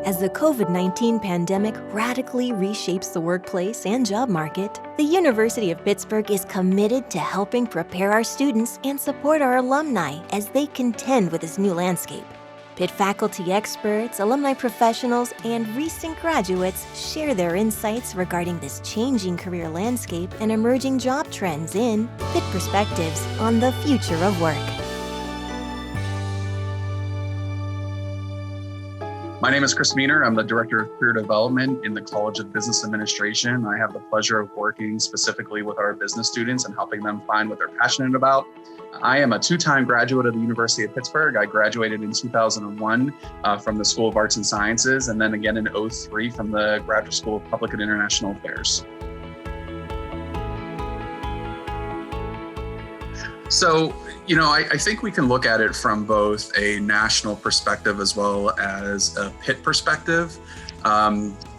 As the COVID-19 pandemic radically reshapes the workplace and job market, the University of Pittsburgh is committed to helping prepare our students and support our alumni as they contend with this new landscape. Pitt faculty experts, alumni professionals, and recent graduates share their insights regarding this changing career landscape and emerging job trends in Pitt Perspectives on the Future of Work. My name is Chris Meaner. I'm the Director of Career Development in the College of Business Administration. I have the pleasure of working specifically with our business students and helping them find what they're passionate about. I am a two-time graduate of the University of Pittsburgh. I graduated in 2001 from the School of Arts and Sciences, and then again in 2003 from the Graduate School of Public and International Affairs. So, I think we can look at it from both a national perspective as well as a Pitt perspective.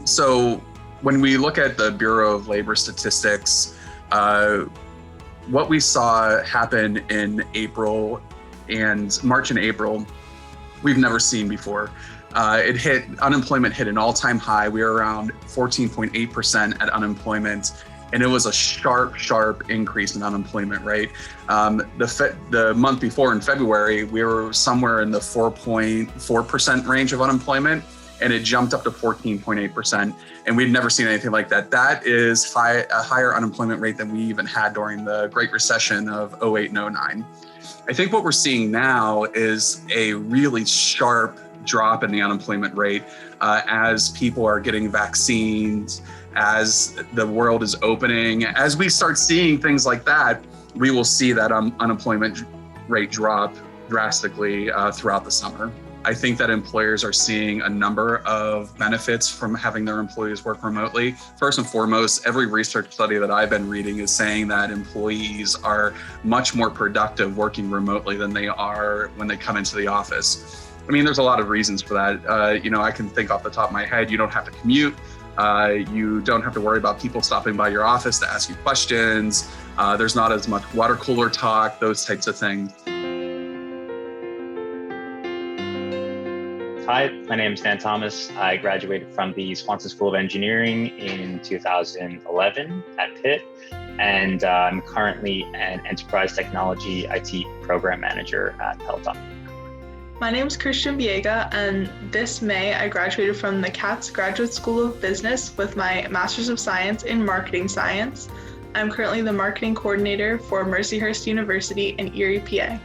So when we look at the Bureau of Labor Statistics, what we saw happen in March and April, we've never seen before. Unemployment hit an all-time high. We were around 14.8% at unemployment. And it was a sharp increase in unemployment rate. The month before in February, we were somewhere in the 4.4% range of unemployment, and it jumped up to 14.8%. And we'd never seen anything like that. That is a higher unemployment rate than we even had during the Great Recession of 2008 and 2009. I think what we're seeing now is a really sharp drop in the unemployment rate as people are getting vaccines, as the world is opening. As we start seeing things like that, we will see that unemployment rate drop drastically throughout the summer. I think that employers are seeing a number of benefits from having their employees work remotely. First and foremost, every research study that I've been reading is saying that employees are much more productive working remotely than they are when they come into the office. I mean, there's a lot of reasons for that. I can think off the top of my head, you don't have to commute. You don't have to worry about people stopping by your office to ask you questions. There's not as much water cooler talk, those types of things. Hi, my name is Dan Thomas. I graduated from the Swanson School of Engineering in 2011 at Pitt, and I'm currently an Enterprise Technology IT Program Manager at Peloton. My name is Christian Viega, and this May I graduated from the Katz Graduate School of Business with my Master's of Science in Marketing Science. I'm currently the Marketing Coordinator for Mercyhurst University in Erie, PA.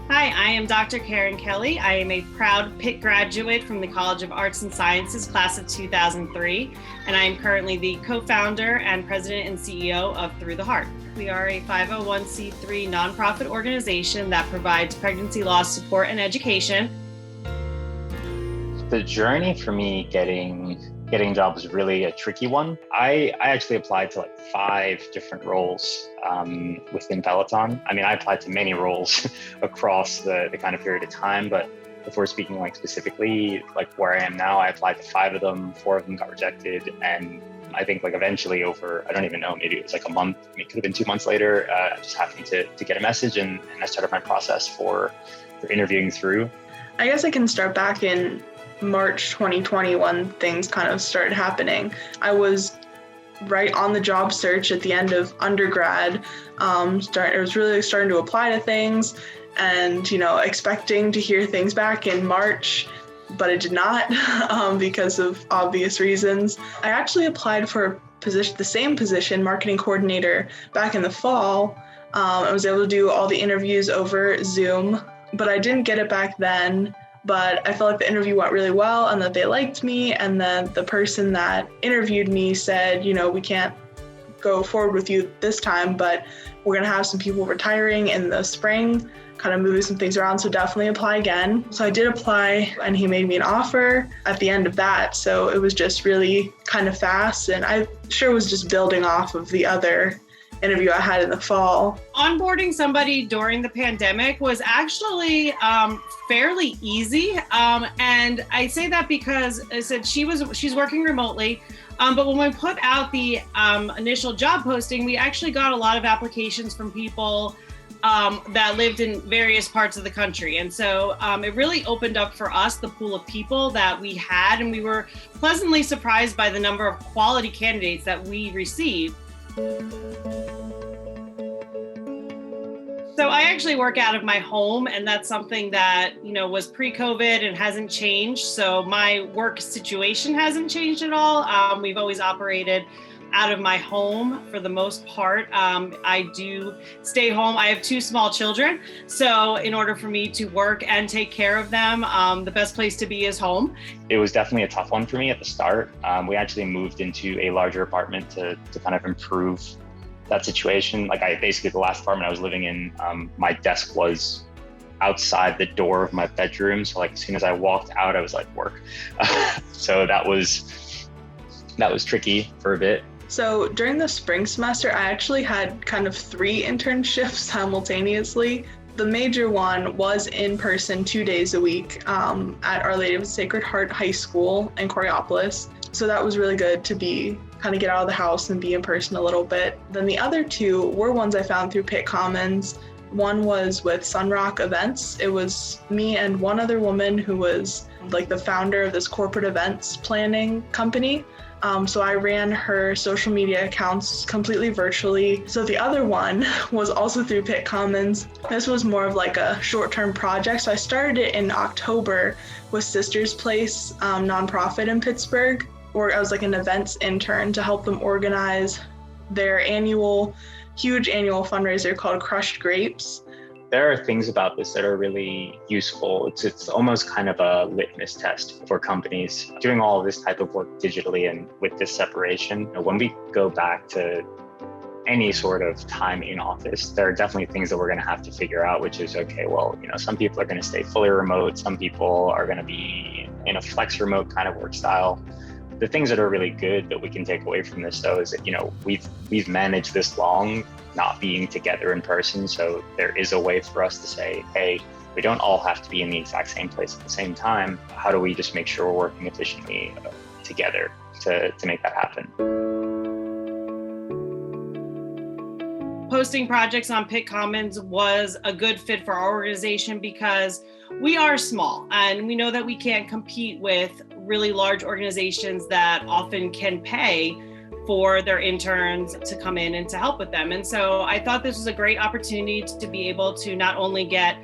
Hi, I am Dr. Karen Kelly. I am a proud Pitt graduate from the College of Arts and Sciences, class of 2003, and I am currently the co-founder and president and CEO of Through the Heart. We are a 501c3 nonprofit organization that provides pregnancy loss support and education. The journey for me getting a job was really a tricky one. I actually applied to 5 different roles within Peloton. I mean, I applied to many roles across the kind of period of time, but if we're speaking specifically where I am now, I applied to 5 of them, 4 of them got rejected, and I think eventually over, I don't even know, maybe it was a month, it could have been 2 months later, I just happened to get a message and I started my process for interviewing through. I guess I can start back in March 2020 when things kind of started happening. I was right on the job search at the end of undergrad. I was really starting to apply to things and, expecting to hear things back in March, but it did not because of obvious reasons. I actually applied for the same position, marketing coordinator, back in the fall. I was able to do all the interviews over Zoom, but I didn't get it back then. But I felt like the interview went really well and that they liked me. And then the person that interviewed me said, we can't go forward with you this time, but we're going to have some people retiring in the spring, kind of moving some things around. So definitely apply again. So I did apply and he made me an offer at the end of that. So it was just really kind of fast. And I sure was just building off of the other interview I had in the fall. Onboarding somebody during the pandemic was actually fairly easy. And I say that because I said she's working remotely. But when we put out the initial job posting, we actually got a lot of applications from people that lived in various parts of the country. And so it really opened up for us the pool of people that we had, and we were pleasantly surprised by the number of quality candidates that we received. So I actually work out of my home, and that's something that, was pre-COVID and hasn't changed. So my work situation hasn't changed at all. We've always operated out of my home for the most part. I do stay home. I have 2 small children. So in order for me to work and take care of them, the best place to be is home. It was definitely a tough one for me at the start. We actually moved into a larger apartment to kind of improve that situation. Basically the last apartment I was living in, my desk was outside the door of my bedroom. So as soon as I walked out, I was like, work. So that was tricky for a bit. So during the spring semester, I actually had kind of 3 internships simultaneously. The major one was in person 2 days a week at Our Lady of the Sacred Heart High School in Coriopolis. So that was really good to kind of get out of the house and be in person a little bit. Then the other 2 were ones I found through Pitt Commons. One was with Sunrock Events. It was me and one other woman who was the founder of this corporate events planning company. So I ran her social media accounts completely virtually. So the other one was also through Pitt Commons. This was more of a short-term project. So I started it in October with Sisters Place nonprofit in Pittsburgh, where I was an events intern to help them organize their huge annual fundraiser called Crushed Grapes. There are things about this that are really useful. It's almost kind of a litmus test for companies doing all of this type of work digitally and with this separation. When we go back to any sort of time in office, there are definitely things that we're going to have to figure out, which is, okay, well, some people are going to stay fully remote. Some people are going to be in a flex remote kind of work style. The things that are really good that we can take away from this, though, is that, we've managed this long not being together in person. So there is a way for us to say, hey, we don't all have to be in the exact same place at the same time. How do we just make sure we're working efficiently together to make that happen? Posting projects on Pitt Commons was a good fit for our organization because we are small and we know that we can't compete with really large organizations that often can pay for their interns to come in and to help with them. And so I thought this was a great opportunity to be able to not only get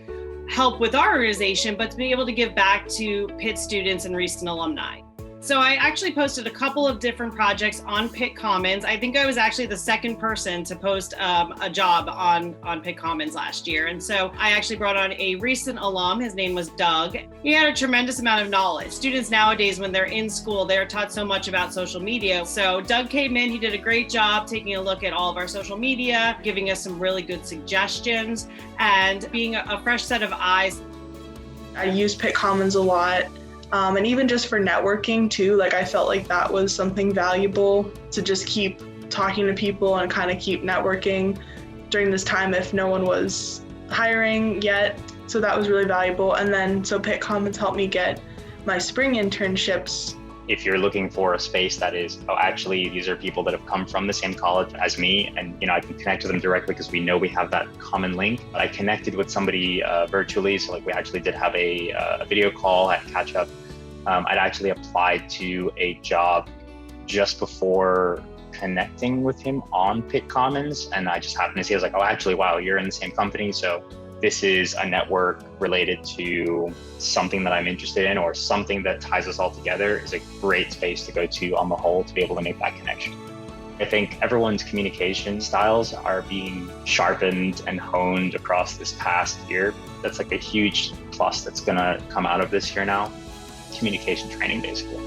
help with our organization, but to be able to give back to Pitt students and recent alumni. So I actually posted a couple of different projects on Pitt Commons. I think I was actually the second person to post a job on Pitt Commons last year. And so I actually brought on a recent alum. His name was Doug. He had a tremendous amount of knowledge. Students nowadays, when they're in school, they're taught so much about social media. So Doug came in, he did a great job taking a look at all of our social media, giving us some really good suggestions, and being a fresh set of eyes. I use Pitt Commons a lot. And even just for networking too, I felt like that was something valuable to just keep talking to people and kind of keep networking during this time if no one was hiring yet. So that was really valuable. And then, so Pitt Commons helped me get my spring internships. If you're looking for a space that is, actually, these are people that have come from the same college as me, and I can connect to them directly because we know we have that common link. I connected with somebody virtually, so we actually did have a video call at catch up. I'd actually applied to a job just before connecting with him on Pitt Commons, and I just happened to see, I was like, oh, actually, wow, you're in the same company, so this is a network related to something that I'm interested in or something that ties us all together is a great space to go to on the whole to be able to make that connection. I think everyone's communication styles are being sharpened and honed across this past year. That's a huge plus that's gonna come out of this year now. Communication training, basically.